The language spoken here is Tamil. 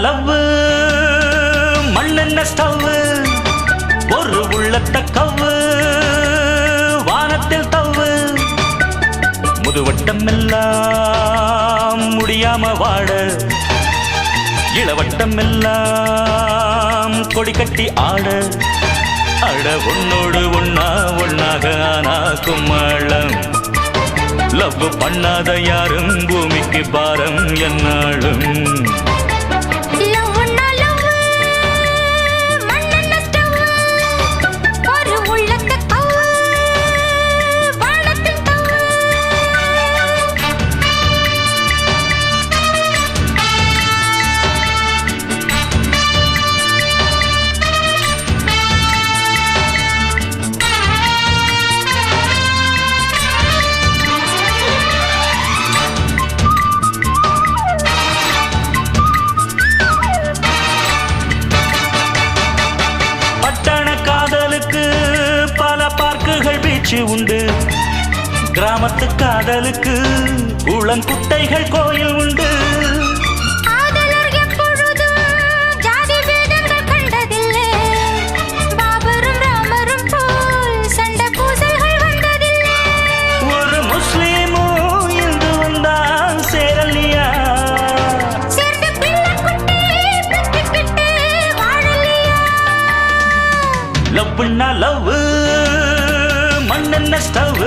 லவ் மண்ணென்ன ஸ்டவ் ஒரு உள்ளத்த கவ்வு வானத்தில் தவ்வு முதுவட்டம் எல்லாம் முடியாம வாட இளவட்டம் எல்லாம் கொடி கட்டி ஆட அட உன்னோடு ஒன்னாக ஆனா கும்மளம் லவ் பண்ணாத யாரும் பூமிக்கு பாரம் என்னாலும் உண்டு கிராமத்து காதலுக்கு உளங்குட்டைகள் கோயில் உண்டு ஒரு முஸ்லீமும் இந்து வந்தான் சேரலியா லவ்னா லவ் மண்ணென்ன ஸ்டவ்